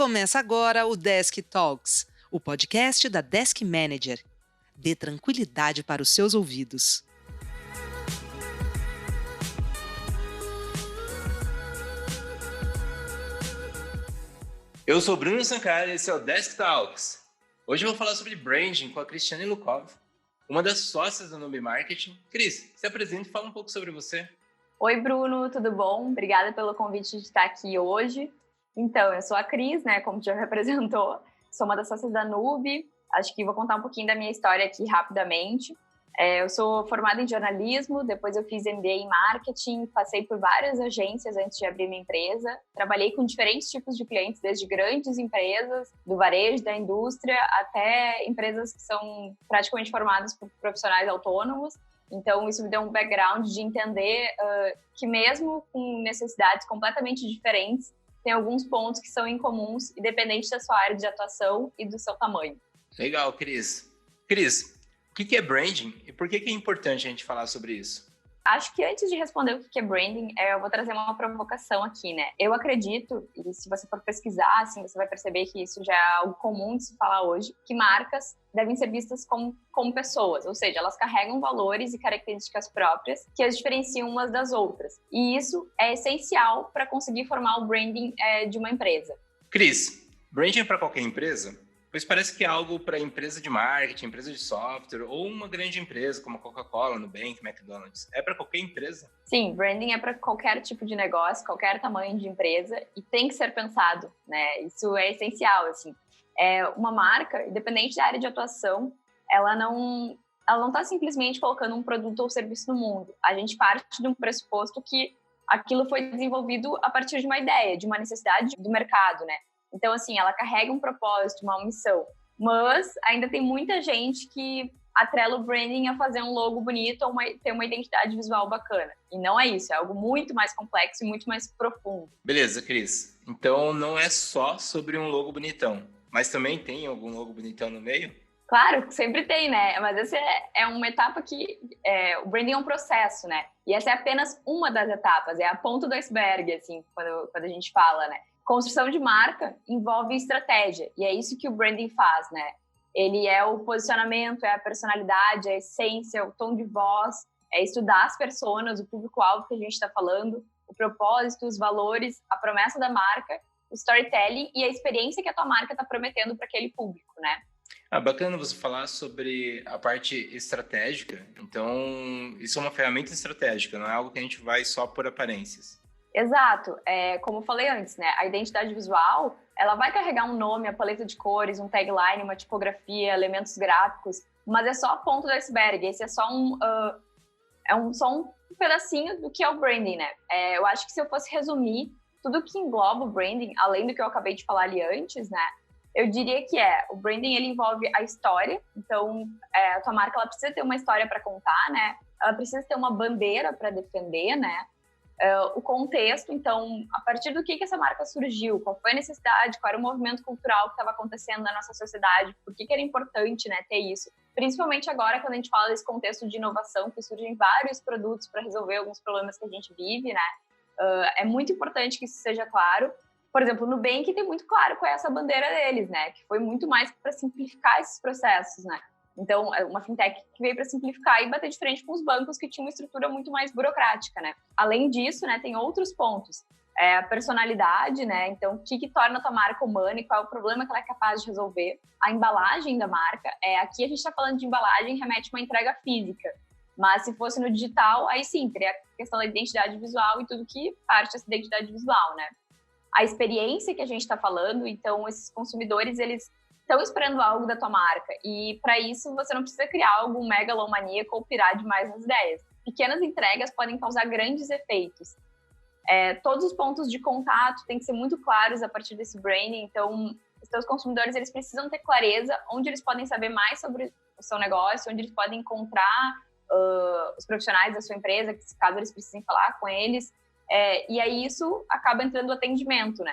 Começa agora o Desk Talks, o podcast da Desk Manager. Dê tranquilidade para os seus ouvidos. Eu sou Bruno Sankara e esse é o Desk Talks. Hoje eu vou falar sobre branding com a Cristiane Lukov, uma das sócias da Noob Marketing. Cris, se apresenta e fala um pouco sobre você. Oi, Bruno, tudo bom? Obrigada pelo convite de estar aqui hoje. Então, eu sou a Cris, como já me apresentou, sou uma das sócias da Noob. Acho que vou contar um pouquinho da minha história aqui rapidamente. Eu sou formada em jornalismo, depois eu fiz MBA em marketing, passei por várias agências antes de abrir minha empresa. Trabalhei com diferentes tipos de clientes, desde grandes empresas, do varejo, da indústria, até empresas que são praticamente formadas por profissionais autônomos. Então, isso me deu um background de entender que mesmo com necessidades completamente diferentes, tem alguns pontos que são incomuns, independente da sua área de atuação e do seu tamanho. Legal, Cris. Cris, o que é branding e por que é importante a gente falar sobre isso? Acho que antes de responder o que é branding, eu vou trazer uma provocação aqui, Eu acredito, e se você for pesquisar, assim, você vai perceber que isso já é algo comum de se falar hoje, que marcas devem ser vistas como pessoas, ou seja, elas carregam valores e características próprias que as diferenciam umas das outras. E isso é essencial para conseguir formar o branding de uma empresa. Cris, branding é para qualquer empresa? Pois parece que é algo para empresa de marketing, empresa de software ou uma grande empresa como a Coca-Cola, Nubank, McDonald's. É para qualquer empresa? Sim, branding é para qualquer tipo de negócio, qualquer tamanho de empresa e tem que ser pensado, Isso é essencial, assim. Uma marca, independente da área de atuação, ela não está simplesmente colocando um produto ou serviço no mundo. A gente parte de um pressuposto que aquilo foi desenvolvido a partir de uma ideia, de uma necessidade do mercado, Então, assim, ela carrega um propósito, uma missão. Mas ainda tem muita gente que atrela o branding a fazer um logo bonito ou ter uma identidade visual bacana. E não é isso, é algo muito mais complexo e muito mais profundo. Beleza, Cris. Então, não é só sobre um logo bonitão, mas também tem algum logo bonitão no meio? Claro, sempre tem, Mas essa é uma etapa que... o branding é um processo, E essa é apenas uma das etapas, é a ponta do iceberg, assim, quando a gente fala, Construção de marca envolve estratégia, e é isso que o branding faz, Ele é o posicionamento, é a personalidade, é a essência, o tom de voz, é estudar as personas, o público-alvo que a gente está falando, o propósito, os valores, a promessa da marca, o storytelling e a experiência que a tua marca está prometendo para aquele público, Bacana você falar sobre a parte estratégica. Então, isso é uma ferramenta estratégica, não é algo que a gente vai só por aparências. Exato. Como eu falei antes, a identidade visual, ela vai carregar um nome, a paleta de cores, um tagline, uma tipografia, elementos gráficos, mas é só a ponta do iceberg. Esse é só só um pedacinho do que é o branding, Eu acho que se eu fosse resumir tudo que engloba o branding, além do que eu acabei de falar ali antes, eu diria que o branding ele envolve a história. Então, a tua marca ela precisa ter uma história para contar, Ela precisa ter uma bandeira para defender, o contexto, então, a partir do que essa marca surgiu, qual foi a necessidade, qual era o movimento cultural que estava acontecendo na nossa sociedade, por que era importante ter isso. Principalmente agora, quando a gente fala desse contexto de inovação, que surgem vários produtos para resolver alguns problemas que a gente vive, é muito importante que isso seja claro. Por exemplo, no Nubank tem muito claro qual é essa bandeira deles, que foi muito mais para simplificar esses processos, Então, é uma fintech que veio para simplificar e bater de frente com os bancos que tinham uma estrutura muito mais burocrática, Além disso, tem outros pontos. A personalidade, Então, o que torna a tua marca humana e qual é o problema que ela é capaz de resolver. A embalagem da marca. Aqui a gente está falando de embalagem, remete a uma entrega física. Mas se fosse no digital, aí sim, teria a questão da identidade visual e tudo que parte dessa identidade visual, A experiência que a gente está falando, então, esses consumidores, eles estão esperando algo da tua marca e para isso você não precisa criar algo megalomaníaco ou pirar demais nas ideias. Pequenas entregas podem causar grandes efeitos. Todos os pontos de contato têm que ser muito claros a partir desse branding, então os teus consumidores eles precisam ter clareza onde eles podem saber mais sobre o seu negócio, onde eles podem encontrar os profissionais da sua empresa, caso eles precisem falar com eles, e aí isso acaba entrando no atendimento,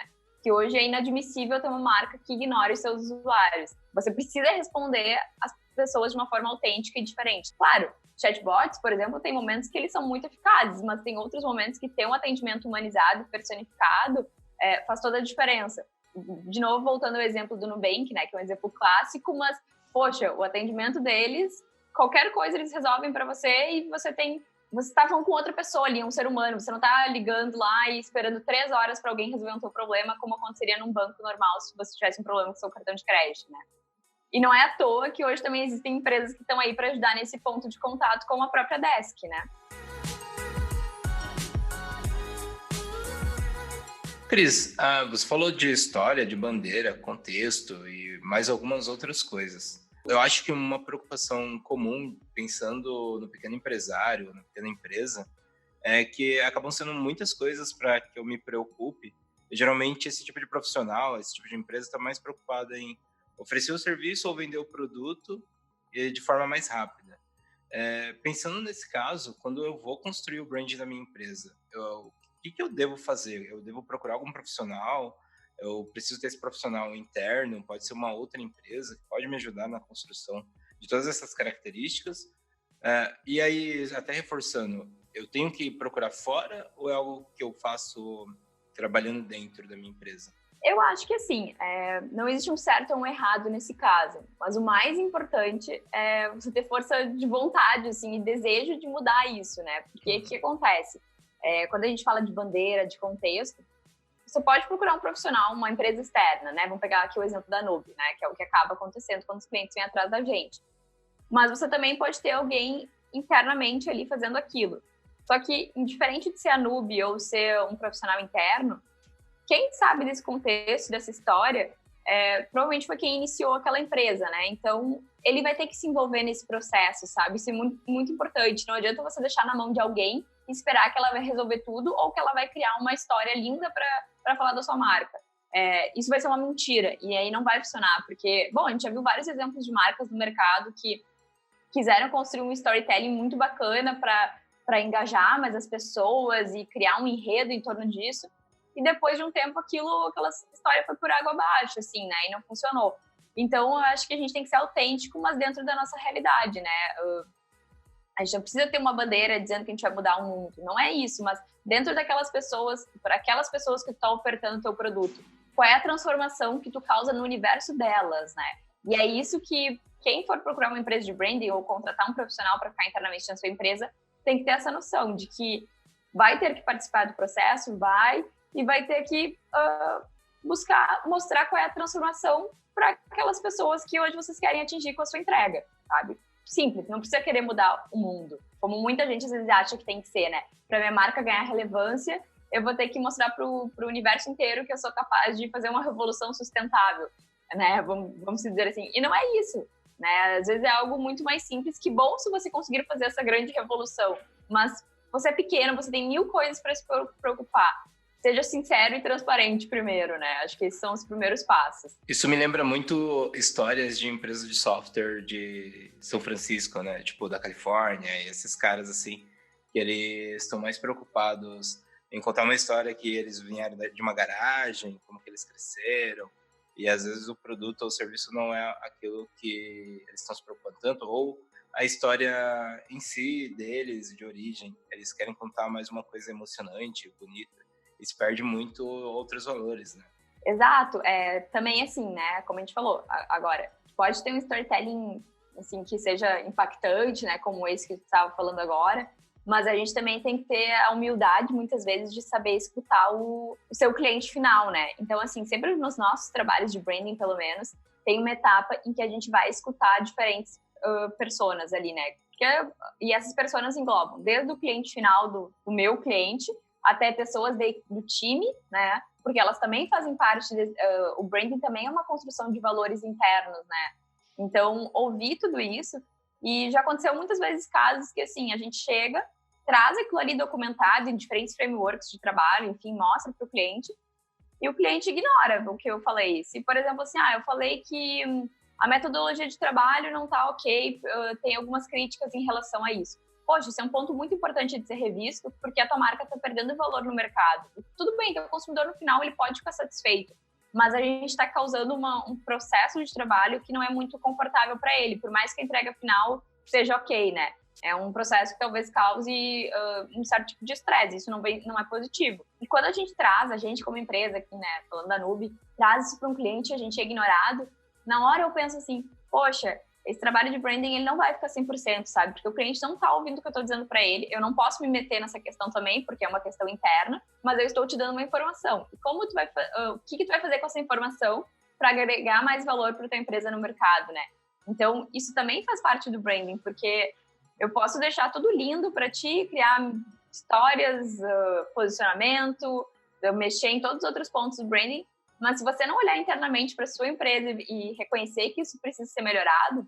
que hoje é inadmissível ter uma marca que ignore os seus usuários. Você precisa responder às pessoas de uma forma autêntica e diferente. Claro, chatbots, por exemplo, tem momentos que eles são muito eficazes, mas tem outros momentos que ter um atendimento humanizado, personificado, faz toda a diferença. de novo, voltando ao exemplo do Nubank, né, que é um exemplo clássico, mas, poxa, o atendimento deles, qualquer coisa eles resolvem para você e você está falando com outra pessoa ali, um ser humano, você não está ligando lá e esperando 3 horas para alguém resolver um teu problema, como aconteceria num banco normal se você tivesse um problema com seu cartão de crédito, né? E não é à toa que hoje também existem empresas que estão aí para ajudar nesse ponto de contato, como a própria Desk, né? Cris, você falou de história, de bandeira, contexto e mais algumas outras coisas. Eu acho que uma preocupação comum, pensando no pequeno empresário, na pequena empresa, é que acabam sendo muitas coisas para que eu me preocupe. E, geralmente, esse tipo de profissional, esse tipo de empresa está mais preocupada em oferecer o serviço ou vender o produto de forma mais rápida. Pensando nesse caso, quando eu vou construir o brand da minha empresa, o que eu devo fazer? Eu devo procurar algum profissional? Eu preciso ter esse profissional interno? Pode ser uma outra empresa que pode me ajudar na construção de todas essas características? E aí, até reforçando, eu tenho que procurar fora ou é algo que eu faço trabalhando dentro da minha empresa? Eu acho que, assim, não existe um certo ou um errado nesse caso, mas o mais importante é você ter força de vontade, assim, e desejo de mudar isso, né? Porque o que acontece? Quando a gente fala de bandeira, de contexto, você pode procurar um profissional, uma empresa externa, né? Vamos pegar aqui o exemplo da Nube, né? Que é o que acaba acontecendo quando os clientes vêm atrás da gente. Mas você também pode ter alguém internamente ali fazendo aquilo. Só que, indiferente de ser a Nube ou ser um profissional interno, quem sabe desse contexto, dessa história, provavelmente foi quem iniciou aquela empresa, né? Então, ele vai ter que se envolver nesse processo, sabe? Isso é muito, muito importante. Não adianta você deixar na mão de alguém e esperar que ela vai resolver tudo ou que ela vai criar uma história linda para falar da sua marca. Isso vai ser uma mentira e aí não vai funcionar, porque, bom, a gente já viu vários exemplos de marcas no mercado que quiseram construir um storytelling muito bacana para engajar mais as pessoas e criar um enredo em torno disso. E depois de um tempo, aquela história foi por água abaixo, assim, né? E não funcionou. Então, eu acho que a gente tem que ser autêntico, mas dentro da nossa realidade, né? A gente não precisa ter uma bandeira dizendo que a gente vai mudar o mundo. Não é isso, mas dentro daquelas pessoas, para aquelas pessoas que estão ofertando o teu produto, qual é a transformação que tu causa no universo delas, né? E é isso que quem for procurar uma empresa de branding ou contratar um profissional para ficar internamente na sua empresa, tem que ter essa noção de que vai ter que participar do processo, e vai ter que buscar mostrar qual é a transformação para aquelas pessoas que hoje vocês querem atingir com a sua entrega, sabe? Simples, não precisa querer mudar o mundo, como muita gente às vezes acha que tem que ser, né? Para minha marca ganhar relevância, eu vou ter que mostrar para o universo inteiro que eu sou capaz de fazer uma revolução sustentável, né? Vamos dizer assim. E não é isso, né? Às vezes é algo muito mais simples. Que bom se você conseguir fazer essa grande revolução, mas você é pequeno, você tem 1000 coisas para se preocupar. Seja sincero e transparente primeiro, né? Acho que esses são os primeiros passos. Isso me lembra muito histórias de empresas de software de São Francisco, né? Tipo, da Califórnia, e esses caras, assim, que eles estão mais preocupados em contar uma história que eles vieram de uma garagem, como que eles cresceram, e às vezes o produto ou o serviço não é aquilo que eles estão se preocupando tanto, ou a história em si deles, de origem. Eles querem contar mais uma coisa emocionante, bonita. Isso perde muito outros valores, né? Exato. Também assim, né? Como a gente falou, agora, pode ter um storytelling assim, que seja impactante, né? Como esse que você estava falando agora, mas a gente também tem que ter a humildade, muitas vezes, de saber escutar o seu cliente final, né? Então, assim, sempre nos nossos trabalhos de branding, pelo menos, tem uma etapa em que a gente vai escutar diferentes personas ali, né? E essas personas englobam desde o cliente final do meu cliente até pessoas do time, né? Porque elas também fazem parte, o branding também é uma construção de valores internos, né? Então, ouvir tudo isso, e já aconteceu muitas vezes casos que, assim, a gente chega, traz aquilo ali documentado em diferentes frameworks de trabalho, enfim, mostra para o cliente, e o cliente ignora o que eu falei. Se, por exemplo, assim, eu falei que a metodologia de trabalho não está ok, tem algumas críticas em relação a isso. Poxa, isso é um ponto muito importante de ser revisto, porque a tua marca está perdendo valor no mercado. Tudo bem, então o consumidor no final ele pode ficar satisfeito, mas a gente está causando um processo de trabalho que não é muito confortável para ele, por mais que a entrega final seja ok, né? É um processo que talvez cause um certo tipo de estresse, isso não é positivo. E quando a gente como empresa aqui, né, falando da Nube, traz isso para um cliente, a gente é ignorado, na hora eu penso assim, poxa, esse trabalho de branding ele não vai ficar 100%, sabe? Porque o cliente não está ouvindo o que eu estou dizendo para ele, eu não posso me meter nessa questão também, porque é uma questão interna, mas eu estou te dando uma informação. E como o que tu vai fazer com essa informação para agregar mais valor para tua empresa no mercado, né? Então, isso também faz parte do branding, porque eu posso deixar tudo lindo para ti, criar histórias, posicionamento, mexer em todos os outros pontos do branding, mas se você não olhar internamente para sua empresa e reconhecer que isso precisa ser melhorado,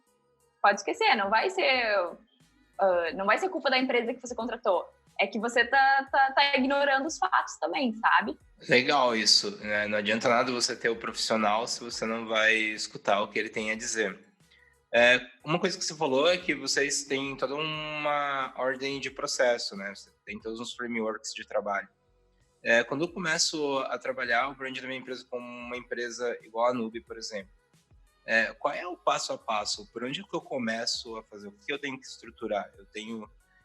pode esquecer, não vai ser culpa da empresa que você contratou. É que você tá ignorando os fatos também, sabe? Legal isso, né? Não adianta nada você ter o profissional se você não vai escutar o que ele tem a dizer. Uma coisa que você falou é que vocês têm toda uma ordem de processo, né? Você tem todos os frameworks de trabalho. Quando eu começo a trabalhar o brand da minha empresa como uma empresa igual a Nube, por exemplo, qual é o passo a passo? Por onde que eu começo a fazer? O que eu tenho que estruturar?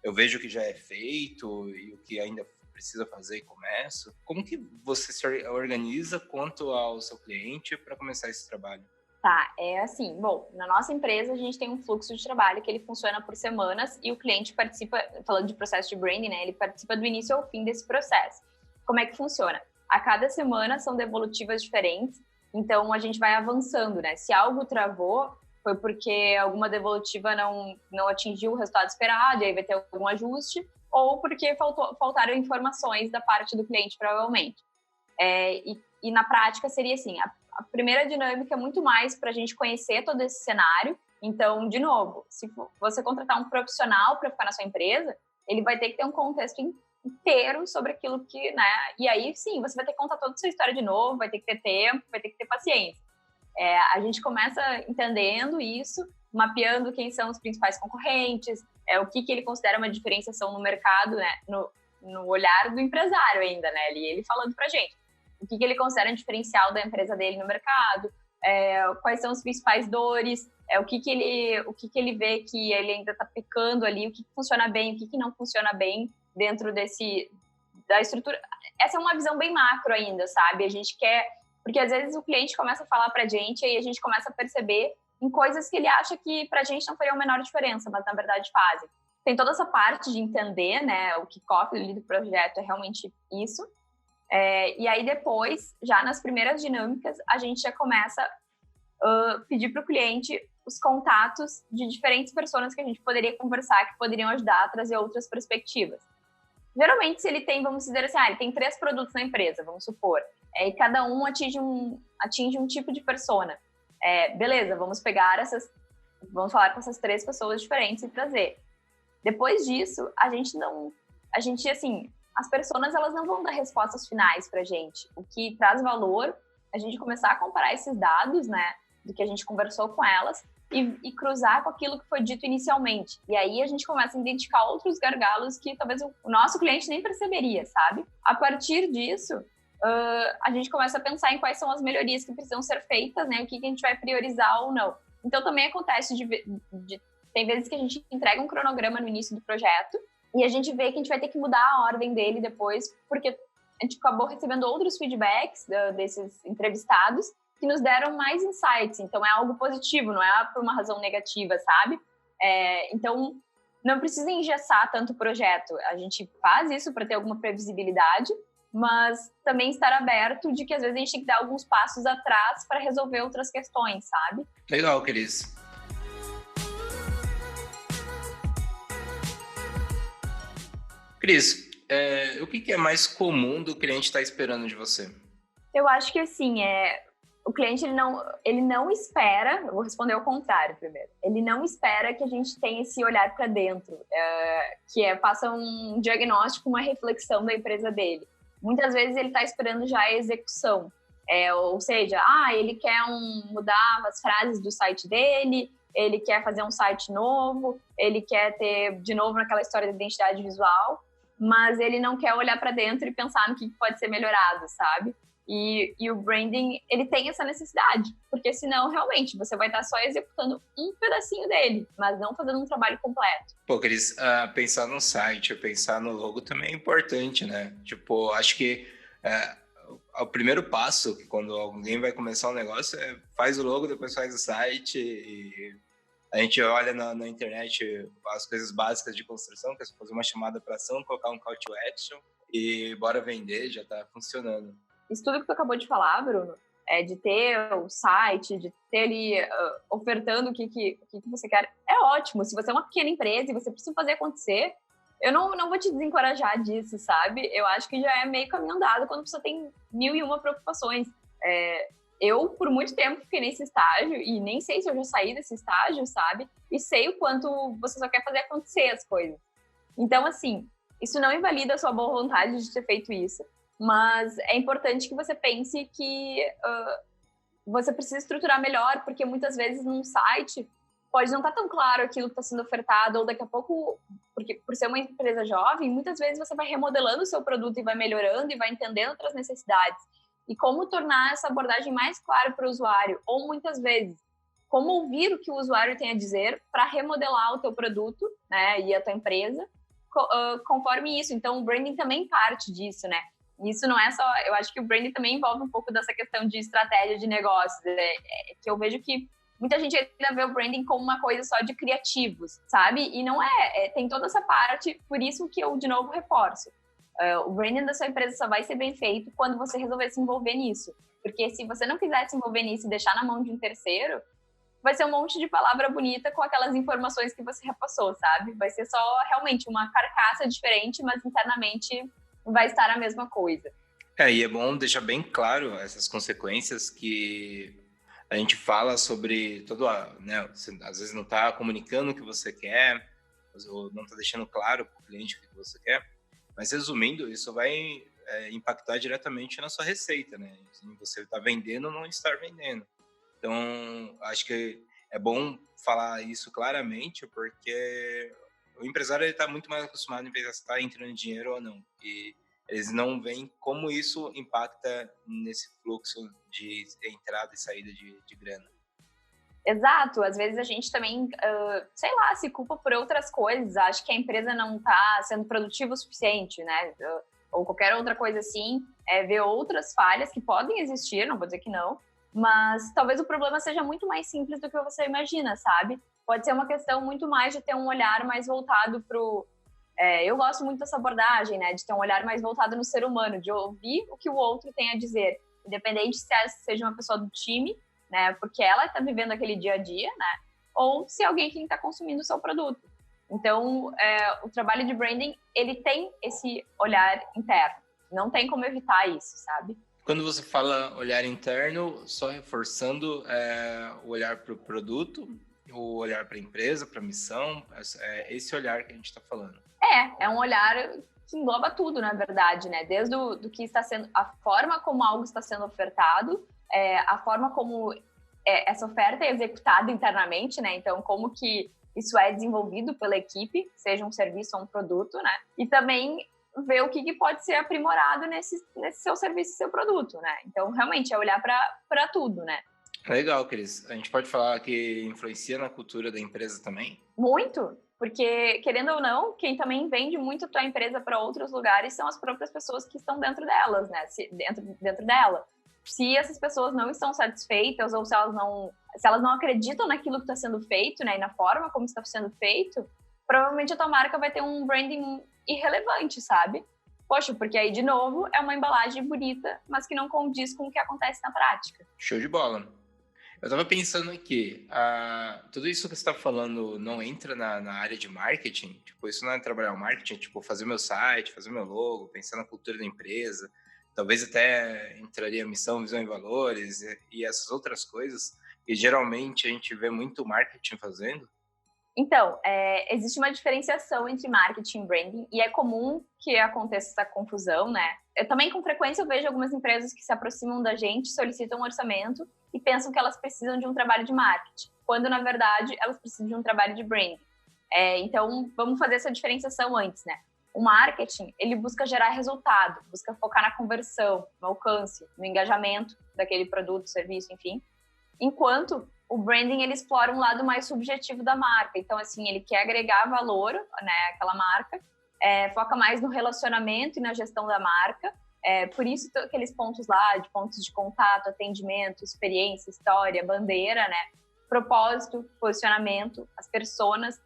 Eu vejo o que já é feito e o que ainda precisa fazer e começo. Como que você se organiza quanto ao seu cliente para começar esse trabalho? Tá, é assim, bom, na nossa empresa a gente tem um fluxo de trabalho que ele funciona por semanas e o cliente participa, falando de processo de branding, né, ele participa do início ao fim desse processo. Como é que funciona? A cada semana são devolutivas diferentes, então a gente vai avançando, né? Se algo travou, foi porque alguma devolutiva não atingiu o resultado esperado, e aí vai ter algum ajuste, ou porque faltaram informações da parte do cliente, provavelmente. E na prática seria assim, a primeira dinâmica é muito mais para a gente conhecer todo esse cenário. Então, de novo, se você contratar um profissional para ficar na sua empresa, ele vai ter que ter um contexto inteiro sobre aquilo que, né? E aí, sim, você vai ter que contar toda a sua história de novo, vai ter que ter tempo, vai ter que ter paciência. A gente começa entendendo isso, mapeando quem são os principais concorrentes, o que ele considera uma diferenciação no mercado, né? No olhar do empresário ainda, né? Ele falando pra gente. O que ele considera um diferencial da empresa dele no mercado, quais são as principais dores, o que ele vê que ele ainda está pecando ali, o que funciona bem, o que não funciona bem dentro da estrutura. Essa é uma visão bem macro ainda, sabe? A gente quer... Porque às vezes o cliente começa a falar pra gente e a gente começa a perceber em coisas que ele acha que pra gente não faria a menor diferença, mas na verdade fazem. Tem toda essa parte de entender, né? O kickoff do projeto é realmente isso. E aí depois, já nas primeiras dinâmicas, a gente já começa a pedir para o cliente os contatos de diferentes pessoas que a gente poderia conversar, que poderiam ajudar a trazer outras perspectivas. Geralmente, se ele tem, vamos dizer assim, ele tem 3 produtos na empresa, vamos supor, e cada um atinge um tipo de persona. Beleza, vamos falar com essas 3 pessoas diferentes e trazer. Depois disso, as pessoas elas não vão dar respostas finais pra gente. O que traz valor, a gente começar a comparar esses dados, né, do que a gente conversou com elas e cruzar com aquilo que foi dito inicialmente. E aí a gente começa a identificar outros gargalos que talvez o nosso cliente nem perceberia, sabe? A partir disso, a gente começa a pensar em quais são as melhorias que precisam ser feitas, né, o que a gente vai priorizar ou não. Então também acontece tem vezes que a gente entrega um cronograma no início do projeto, e a gente vê que a gente vai ter que mudar a ordem dele depois, porque a gente acabou recebendo outros feedbacks desses entrevistados que nos deram mais insights. Então, é algo positivo, não é por uma razão negativa, sabe? Então, não precisa engessar tanto o projeto. A gente faz isso para ter alguma previsibilidade, mas também estar aberto de que, às vezes, a gente tem que dar alguns passos atrás para resolver outras questões, sabe? Legal, Cris. Cris, o que é mais comum do cliente estar esperando de você? Eu acho que, assim, o cliente ele não espera, eu vou responder ao contrário primeiro, ele não espera que a gente tenha esse olhar para dentro, faça um diagnóstico, uma reflexão da empresa dele. Muitas vezes ele está esperando já a execução, ou seja, ele quer mudar as frases do site dele, ele quer fazer um site novo, ele quer ter, de novo, naquela história da identidade visual, mas ele não quer olhar para dentro e pensar no que pode ser melhorado, sabe? E o branding, ele tem essa necessidade, porque senão, realmente, você vai estar só executando um pedacinho dele, mas não fazendo um trabalho completo. Pô, Cris, pensar no site, pensar no logo também é importante, né? Tipo, acho que o primeiro passo, que quando alguém vai começar um negócio, faz o logo, depois faz o site, e a gente olha na internet as coisas básicas de construção, que é fazer uma chamada para ação, colocar um call to action e bora vender, já tá funcionando. Isso tudo que tu acabou de falar, Bruno, de ter o site, de ter ali ofertando o que você quer, é ótimo. Se você é uma pequena empresa e você precisa fazer acontecer, eu não vou te desencorajar disso, sabe? Eu acho que já é meio caminho andado quando você tem 1001 preocupações. Eu, por muito tempo, fiquei nesse estágio e nem sei se eu já saí desse estágio, sabe? E sei o quanto você só quer fazer acontecer as coisas. Então, assim, isso não invalida a sua boa vontade de ter feito isso, mas é importante que você pense que você precisa estruturar melhor, porque muitas vezes num site pode não estar tão claro aquilo que está sendo ofertado, ou daqui a pouco, porque por ser uma empresa jovem, muitas vezes você vai remodelando o seu produto e vai melhorando e vai entendendo outras necessidades. E como tornar essa abordagem mais clara para o usuário, ou muitas vezes, como ouvir o que o usuário tem a dizer para remodelar o teu produto, né, e a tua empresa, conforme isso. Então, o branding também parte disso, né? Isso não é só... Eu acho que o branding também envolve um pouco dessa questão de estratégia de negócios, que eu vejo que muita gente ainda vê o branding como uma coisa só de criativos, sabe? E não tem toda essa parte, por isso que eu, de novo, reforço. O branding da sua empresa só vai ser bem feito quando você resolver se envolver nisso. Porque se você não quiser se envolver nisso e deixar na mão de um terceiro, vai ser um monte de palavra bonita com aquelas informações que você repassou, sabe? Vai ser só realmente uma carcaça diferente, mas internamente vai estar a mesma coisa. E é bom deixar bem claro essas consequências que a gente fala sobre né? Você, às vezes não está comunicando o que você quer, ou não está deixando claro para o cliente o que você quer, mas resumindo, isso vai impactar diretamente na sua receita, né? Você está vendendo ou não estar vendendo. Então, acho que é bom falar isso claramente, porque o empresário está muito mais acostumado em pensar se está entrando dinheiro ou não. E eles não veem como isso impacta nesse fluxo de entrada e saída de grana. Exato. Às vezes a gente também, sei lá, se culpa por outras coisas. Acho que a empresa não está sendo produtiva o suficiente, né? Ou qualquer outra coisa assim. Ver outras falhas que podem existir, não vou dizer que não, mas talvez o problema seja muito mais simples do que você imagina, sabe? Pode ser uma questão muito mais de ter um olhar mais voltado pro... eu gosto muito dessa abordagem, né? De ter um olhar mais voltado no ser humano, de ouvir o que o outro tem a dizer, independente se seja uma pessoa do time, né? Porque ela está vivendo aquele dia a dia, né? Ou se é alguém que está consumindo o seu produto. Então, o trabalho de branding, ele tem esse olhar interno. Não tem como evitar isso, sabe? Quando você fala olhar interno, só reforçando o olhar para o produto, o olhar para a empresa, para a missão, esse olhar que a gente está falando. É um olhar que engloba tudo, na verdade, né? Desde do que está sendo, a forma como algo está sendo ofertado, a forma como essa oferta é executada internamente, né? Então, como que isso é desenvolvido pela equipe, seja um serviço ou um produto, né? E também ver o que pode ser aprimorado nesse seu serviço, seu produto, né? Então, realmente, é olhar para tudo, né? Legal, Cris. A gente pode falar que influencia na cultura da empresa também? Muito, porque, querendo ou não, quem também vende muito a tua empresa para outros lugares são as próprias pessoas que estão dentro delas, né? Dentro dela. Se essas pessoas não estão satisfeitas ou se elas não acreditam naquilo que está sendo feito, né? E na forma como está sendo feito, provavelmente a tua marca vai ter um branding irrelevante, sabe? Poxa, porque aí, de novo, é uma embalagem bonita, mas que não condiz com o que acontece na prática. Show de bola. Eu tava pensando aqui, tudo isso que você tá falando não entra na área de marketing? Tipo, isso não é trabalhar o marketing, tipo, fazer meu site, fazer meu logo, pensar na cultura da empresa, talvez até entraria missão, visão e valores e essas outras coisas, que geralmente a gente vê muito marketing fazendo? Então, existe uma diferenciação entre marketing e branding e é comum que aconteça essa confusão, né? Eu também, com frequência, eu vejo algumas empresas que se aproximam da gente, solicitam um orçamento e pensam que elas precisam de um trabalho de marketing, quando, na verdade, elas precisam de um trabalho de branding. Então, vamos fazer essa diferenciação antes, né? o marketing, ele busca gerar resultado, busca focar na conversão, no alcance, no engajamento daquele produto, serviço, enfim. Enquanto o branding, ele explora um lado mais subjetivo da marca. Então, assim, ele quer agregar valor, né, àquela marca, foca mais no relacionamento e na gestão da marca. Por isso, aqueles pontos lá, de pontos de contato, atendimento, experiência, história, bandeira, né, propósito, posicionamento, as personas.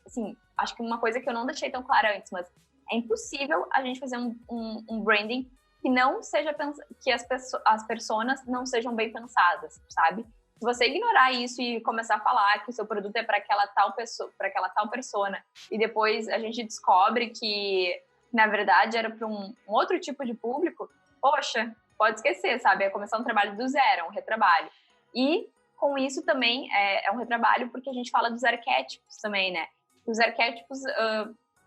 Assim, acho que uma coisa que eu não deixei tão clara antes, mas é impossível a gente fazer um branding que não seja que as personas não sejam bem pensadas, sabe? Se você ignorar isso e começar a falar que o seu produto é para aquela tal pessoa, para aquela tal persona, e depois a gente descobre que na verdade era para um outro tipo de público, poxa, pode esquecer, sabe? É começar um trabalho do zero, é um retrabalho. E com isso também é um retrabalho porque a gente fala dos arquétipos também, né? Os arquétipos,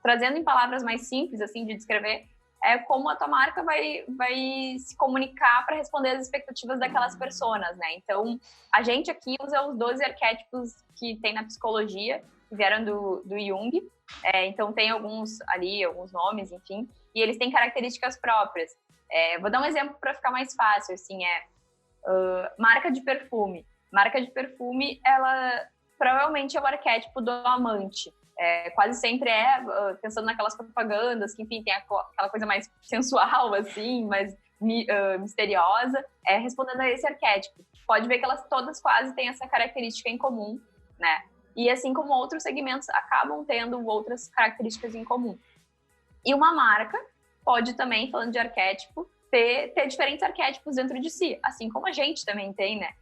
trazendo em palavras mais simples, assim, de descrever, é como a tua marca vai se comunicar para responder às expectativas daquelas personas, né? Então, a gente aqui usa os 12 arquétipos que tem na psicologia, que vieram do Jung. Então, tem alguns ali, alguns nomes, enfim, e eles têm características próprias. Vou dar um exemplo para ficar mais fácil, assim, marca de perfume. Marca de perfume, ela provavelmente é o arquétipo do amante. Quase sempre pensando naquelas propagandas que, enfim, tem aquela coisa mais sensual, assim, mais misteriosa, respondendo a esse arquétipo. Pode ver que elas todas quase têm essa característica em comum, né? E assim como outros segmentos acabam tendo outras características em comum. E uma marca pode também, falando de arquétipo, ter diferentes arquétipos dentro de si, assim como a gente também tem, né?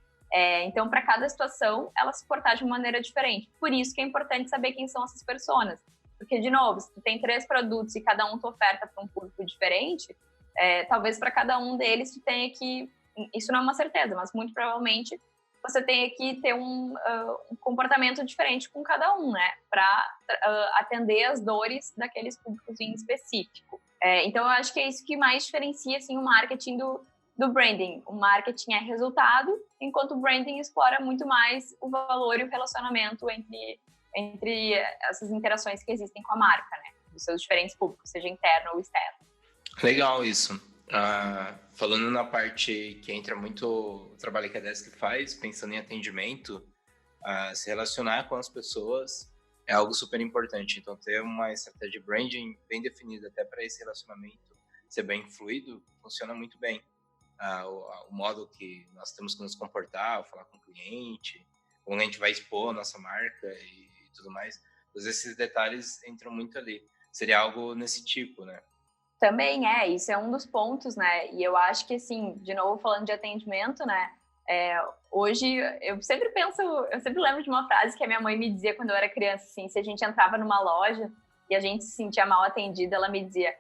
Então, para cada situação, ela se portar de uma maneira diferente. Por isso que é importante saber quem são essas personas. Porque, de novo, se tu tem 3 produtos e cada um tu oferta para um público diferente, talvez para cada um deles tu tenha que... Isso não é uma certeza, mas muito provavelmente você tenha que ter um comportamento diferente com cada um, né? Para atender as dores daqueles públicos em específico. Então, eu acho que é isso que mais diferencia, assim, o marketing do branding. O marketing é resultado, enquanto o branding explora muito mais o valor e o relacionamento entre essas interações que existem com a marca, né? Dos seus diferentes públicos, seja interno ou externo. Legal isso. Falando na parte que entra muito o trabalho que a Desk faz, pensando em atendimento, se relacionar com as pessoas é algo super importante. Então, ter uma estratégia de branding bem definida até para esse relacionamento ser bem fluido, funciona muito bem. O modo que nós temos que nos comportar, falar com o cliente, como a gente vai expor a nossa marca e tudo mais. Todos esses detalhes entram muito ali. Seria algo nesse tipo, né? Também isso é um dos pontos, né? E eu acho que, assim, de novo, falando de atendimento, né? Hoje, eu sempre lembro de uma frase que a minha mãe me dizia quando eu era criança, assim, se a gente entrava numa loja e a gente se sentia mal atendida, ela me dizia: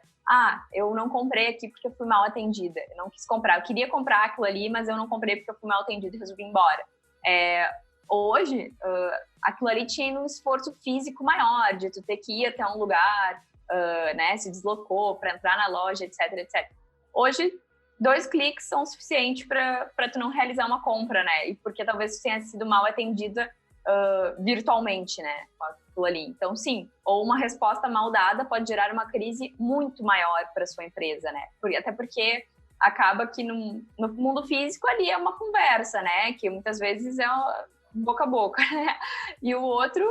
eu não comprei aqui porque eu fui mal atendida. Eu não quis comprar. Eu queria comprar aquilo ali, mas eu não comprei porque eu fui mal atendida e resolvi ir embora. Hoje, aquilo ali tinha um esforço físico maior, de tu ter que ir até um lugar, né, se deslocou para entrar na loja, etc, etc. Hoje, 2 cliques são suficientes para tu não realizar uma compra, né? E porque talvez tu tenha sido mal atendida virtualmente, né? Com aquilo ali. Então, sim, ou uma resposta mal dada pode gerar uma crise muito maior para sua empresa, né? Até porque acaba que no mundo físico ali é uma conversa, né? Que muitas vezes é boca a boca, né? E o outro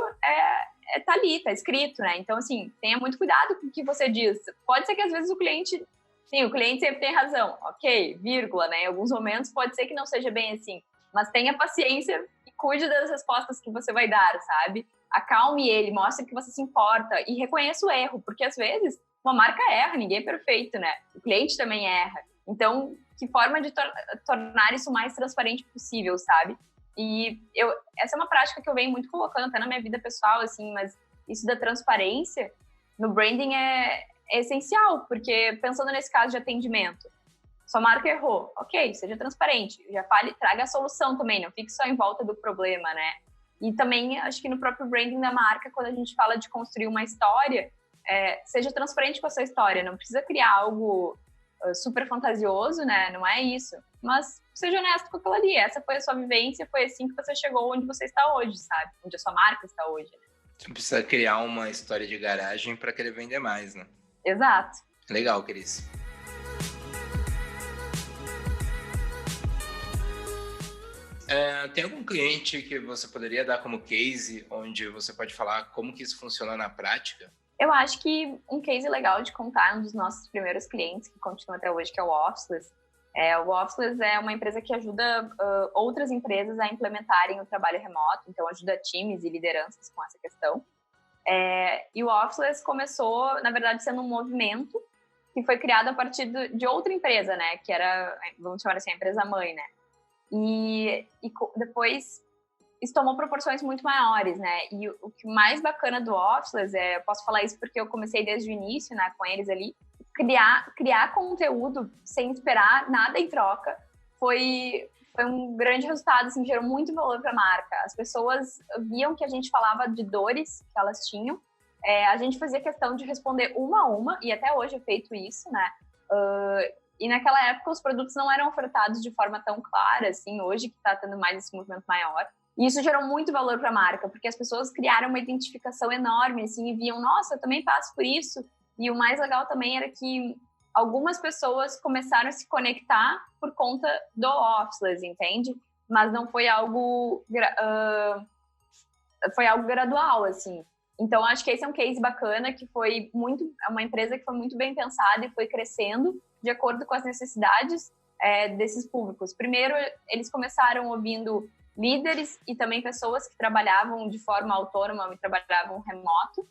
tá ali, tá escrito, né? Então, assim, tenha muito cuidado com o que você diz. Pode ser que às vezes o cliente sempre tem razão, ok, vírgula, né? Em alguns momentos pode ser que não seja bem assim, mas tenha paciência e cuide das respostas que você vai dar, sabe? Acalme ele, mostre que você se importa e reconheça o erro, porque às vezes uma marca erra, ninguém é perfeito, né? O cliente também erra. Então, que forma de tornar isso o mais transparente possível, sabe? E essa é uma prática que eu venho muito colocando até na minha vida pessoal, assim, mas isso da transparência no branding é essencial, porque pensando nesse caso de atendimento, sua marca errou, ok, seja transparente, traga a solução também, não fique só em volta do problema, né? E também, acho que no próprio branding da marca, quando a gente fala de construir uma história, seja transparente com a sua história, não precisa criar algo super fantasioso, né? Não é isso, mas seja honesto com aquilo ali, essa foi a sua vivência, foi assim que você chegou onde você está hoje, sabe? Onde a sua marca está hoje. Você precisa criar uma história de garagem para querer vender mais, né? Exato. Legal, Cris. Tem algum cliente que você poderia dar como case, onde você pode falar como que isso funciona na prática? Eu acho que um case legal de contar, um dos nossos primeiros clientes, que continua até hoje, que é o Officeless. O Officeless é uma empresa que ajuda outras empresas a implementarem o trabalho remoto, então ajuda times e lideranças com essa questão. E o Officeless começou, na verdade, sendo um movimento que foi criado a partir de outra empresa, né? Que era, vamos chamar assim, a empresa mãe, né? E depois isso tomou proporções muito maiores, né? E o que mais bacana do Officeless, eu posso falar isso porque eu comecei desde o início, né, com eles ali, criar conteúdo sem esperar nada em troca foi um grande resultado, assim, gerou muito valor para a marca. As pessoas viam que a gente falava de dores que elas tinham, a gente fazia questão de responder uma a uma, e até hoje é feito isso, né? E naquela época os produtos não eram ofertados de forma tão clara, assim, hoje que está tendo mais esse movimento maior. E isso gerou muito valor para a marca, porque as pessoas criaram uma identificação enorme, assim, e viam, nossa, eu também passo por isso. E o mais legal também era que algumas pessoas começaram a se conectar por conta do Officeless, entende? Mas não foi algo gradual, assim. Então, acho que esse é um case bacana, que é uma empresa que foi muito bem pensada e foi crescendo de acordo com as necessidades desses públicos. Primeiro, eles começaram ouvindo líderes e também pessoas que trabalhavam de forma autônoma e trabalhavam remoto.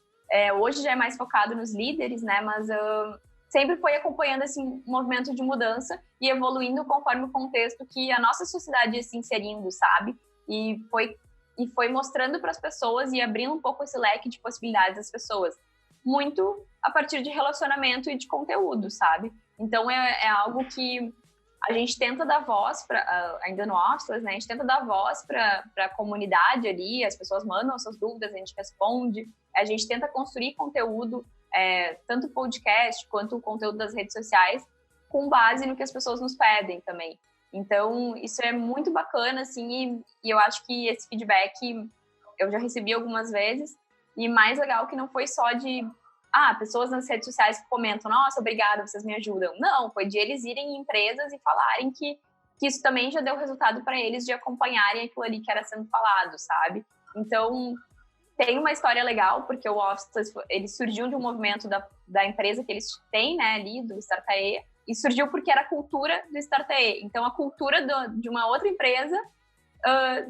Hoje já é mais focado nos líderes, né? Mas sempre foi acompanhando esse movimento de mudança e evoluindo conforme o contexto que a nossa sociedade ia se inserindo, sabe? E foi mostrando para as pessoas e abrindo um pouco esse leque de possibilidades das pessoas. Muito a partir de relacionamento e de conteúdo, sabe? Então, é algo que a gente tenta dar voz, ainda no Officeless, né? A gente tenta dar voz para a comunidade ali, as pessoas mandam suas dúvidas, a gente responde, a gente tenta construir conteúdo, tanto podcast quanto o conteúdo das redes sociais, com base no que as pessoas nos pedem também. Então, isso é muito bacana, assim, e eu acho que esse feedback eu já recebi algumas vezes, e mais legal que não foi só de pessoas nas redes sociais que comentam, nossa, obrigada, vocês me ajudam. Não, foi de eles irem em empresas e falarem que isso também já deu resultado para eles de acompanharem aquilo ali que era sendo falado, sabe? Então, tem uma história legal, porque o Officeless, ele surgiu de um movimento da empresa que eles têm, né, ali, do Startae, e surgiu porque era a cultura do Startae. Então, a cultura de uma outra empresa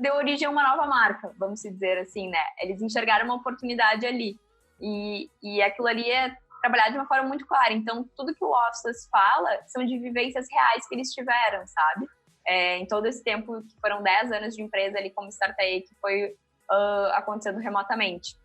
deu origem a uma nova marca, vamos dizer assim, né? Eles enxergaram uma oportunidade ali. E aquilo ali é trabalhado de uma forma muito clara. Então, tudo que o Officeless fala são de vivências reais que eles tiveram, sabe? Em todo esse tempo, que foram 10 anos de empresa ali como Startae, que foi acontecendo remotamente.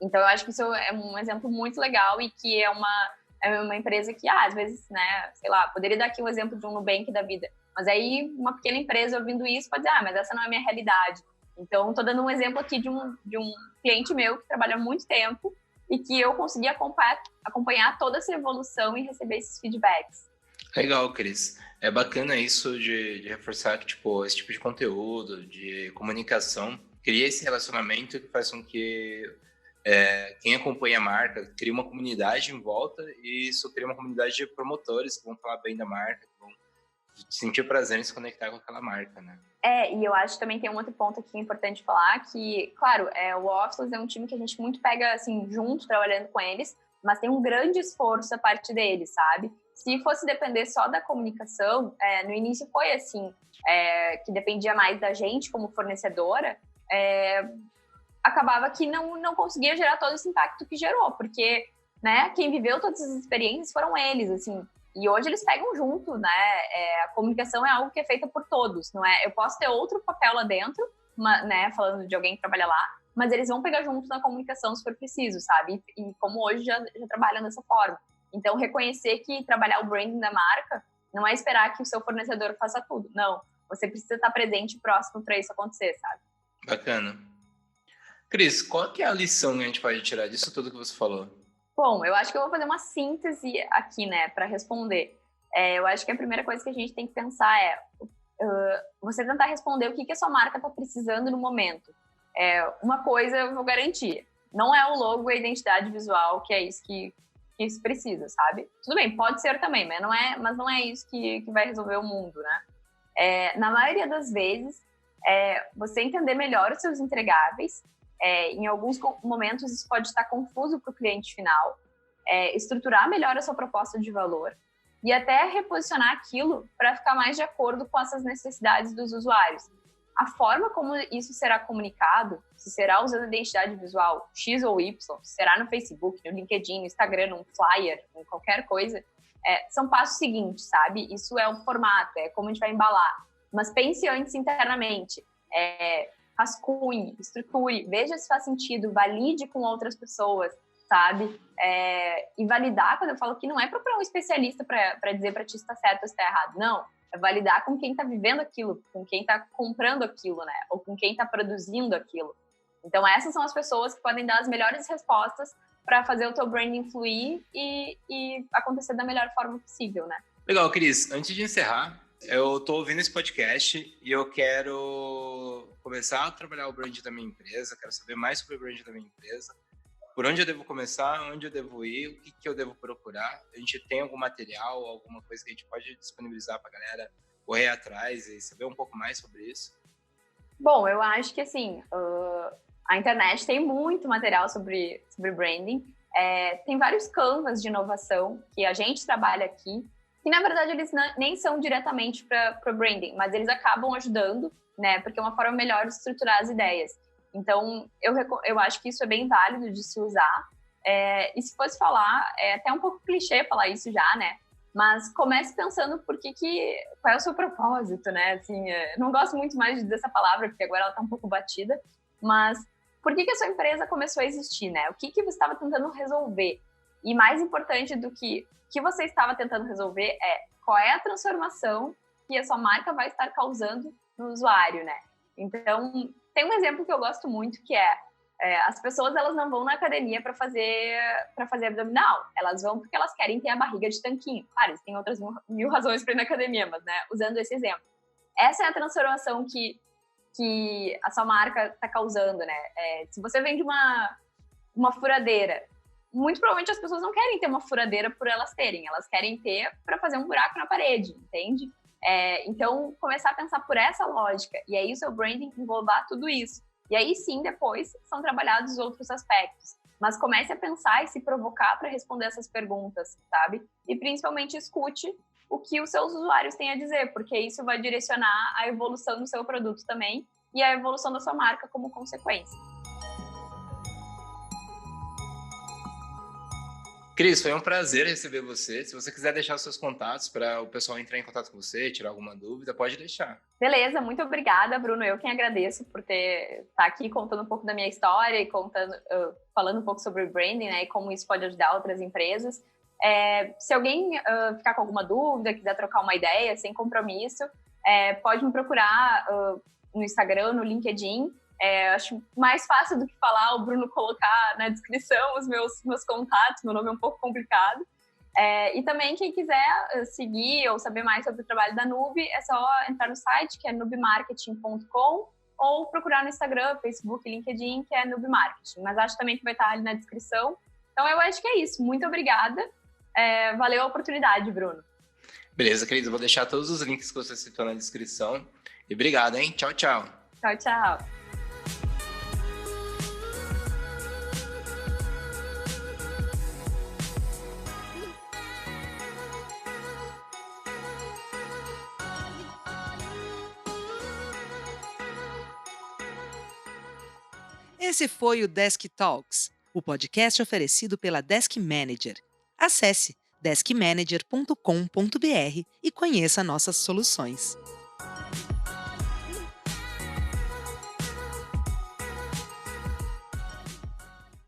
Então, eu acho que isso é um exemplo muito legal e que é uma empresa que, às vezes, né, sei lá, poderia dar aqui um exemplo de um Nubank da vida, mas aí uma pequena empresa ouvindo isso pode dizer, mas essa não é a minha realidade. Então, estou dando um exemplo aqui de um cliente meu que trabalha há muito tempo e que eu consegui acompanhar toda essa evolução e receber esses feedbacks. Legal, Cris. É bacana isso de reforçar que, tipo, esse tipo de conteúdo, de comunicação, cria esse relacionamento que faz com que quem acompanha a marca cria uma comunidade em volta, e isso cria uma comunidade de promotores que vão falar bem da marca, que vão sentir prazer em se conectar com aquela marca, né? E eu acho que também tem um outro ponto aqui importante falar, que, claro, o Officeless é um time que a gente muito pega, assim, junto, trabalhando com eles, mas tem um grande esforço a parte deles, sabe? Se fosse depender só da comunicação, no início foi assim, que dependia mais da gente como fornecedora, acabava que não conseguia gerar todo esse impacto que gerou, porque, né, quem viveu todas as experiências foram eles, assim, e hoje eles pegam junto, né, a comunicação é algo que é feita por todos, não é? Eu posso ter outro papel lá dentro, né, falando de alguém que trabalha lá, mas eles vão pegar junto na comunicação se for preciso, sabe? E como hoje já trabalham dessa forma. Então, reconhecer que trabalhar o branding da marca não é esperar que o seu fornecedor faça tudo, não. Você precisa estar presente e próximo para isso acontecer, sabe? Bacana. Cris, qual que é a lição que a gente pode tirar disso tudo que você falou? Bom, eu acho que eu vou fazer uma síntese aqui, né, para responder. Eu acho que a primeira coisa que a gente tem que pensar é você tentar responder o que a sua marca está precisando no momento. Uma coisa eu vou garantir, não é o logo e a identidade visual que é isso que isso precisa, sabe? Tudo bem, pode ser também, mas não é isso que vai resolver o mundo, né? Na maioria das vezes, você entender melhor os seus entregáveis, em alguns momentos isso pode estar confuso para o cliente final, estruturar melhor a sua proposta de valor e até reposicionar aquilo para ficar mais de acordo com essas necessidades dos usuários. A forma como isso será comunicado, se será usando identidade visual X ou Y, se será no Facebook, no LinkedIn, no Instagram, num flyer, em qualquer coisa, são passos seguintes, sabe? Isso é o formato, é como a gente vai embalar. Mas pense antes internamente, rascunhe, estruture, veja se faz sentido, valide com outras pessoas, sabe? E validar, quando eu falo que não é procurar um especialista para dizer para ti se está certo ou se está errado, não. É validar com quem está vivendo aquilo, com quem está comprando aquilo, né? Ou com quem está produzindo aquilo. Então, essas são as pessoas que podem dar as melhores respostas para fazer o teu branding fluir e acontecer da melhor forma possível, né? Legal, Cris. Antes de encerrar, eu tô ouvindo esse podcast e eu quero começar a trabalhar o brand da minha empresa, quero saber mais sobre o brand da minha empresa. Por onde eu devo começar, onde eu devo ir, o que eu devo procurar? A gente tem algum material, alguma coisa que a gente pode disponibilizar para a galera correr atrás e saber um pouco mais sobre isso? Bom, eu acho que assim, a internet tem muito material sobre branding. Tem vários canvas de inovação que a gente trabalha aqui, que na verdade eles nem são diretamente para branding, mas eles acabam ajudando, né? Porque é uma forma melhor de estruturar as ideias. Então, eu acho que isso é bem válido de se usar. E se fosse falar, é até um pouco clichê falar isso já, né? Mas comece pensando qual é o seu propósito, né? Assim, não gosto muito mais dessa palavra, porque agora ela tá um pouco batida. Mas por que a sua empresa começou a existir, né? O que você estava tentando resolver? E mais importante do que o que você estava tentando resolver qual é a transformação que a sua marca vai estar causando no usuário, né? Então, tem um exemplo que eu gosto muito, que as pessoas elas não vão na academia para fazer abdominal. Elas vão porque elas querem ter a barriga de tanquinho. Claro, eles têm outras mil razões para ir na academia, mas, né, usando esse exemplo. Essa é a transformação que a sua marca está causando, né? Se você vende uma furadeira, muito provavelmente as pessoas não querem ter uma furadeira por elas terem. Elas querem ter para fazer um buraco na parede, entende? Então, começar a pensar por essa lógica, e aí o seu branding englobar tudo isso. E aí sim, depois, são trabalhados os outros aspectos. Mas comece a pensar e se provocar para responder essas perguntas, sabe? E principalmente escute o que os seus usuários têm a dizer, porque isso vai direcionar a evolução do seu produto também e a evolução da sua marca como consequência. Cris, foi um prazer receber você. Se você quiser deixar os seus contatos para o pessoal entrar em contato com você, tirar alguma dúvida, pode deixar. Beleza, muito obrigada, Bruno. Eu quem agradeço por estar aqui contando um pouco da minha história e falando um pouco sobre o branding, né, e como isso pode ajudar outras empresas. Se alguém ficar com alguma dúvida, quiser trocar uma ideia sem compromisso, pode me procurar no Instagram, no LinkedIn. Acho mais fácil do que falar, o Bruno colocar na descrição os meus contatos, meu nome é um pouco complicado. E também quem quiser seguir ou saber mais sobre o trabalho da Nube, é só entrar no site, que é nubmarketing.com, ou procurar no Instagram, Facebook e LinkedIn, que é Nube Marketing. Mas acho também que vai estar ali na descrição. Então eu acho que é isso. Muito obrigada. Valeu a oportunidade, Bruno. Beleza, querido. Eu vou deixar todos os links que você citou na descrição. E obrigado, hein? Tchau, tchau. Tchau, tchau. Esse foi o Desk Talks, o podcast oferecido pela Desk Manager. Acesse deskmanager.com.br e conheça nossas soluções.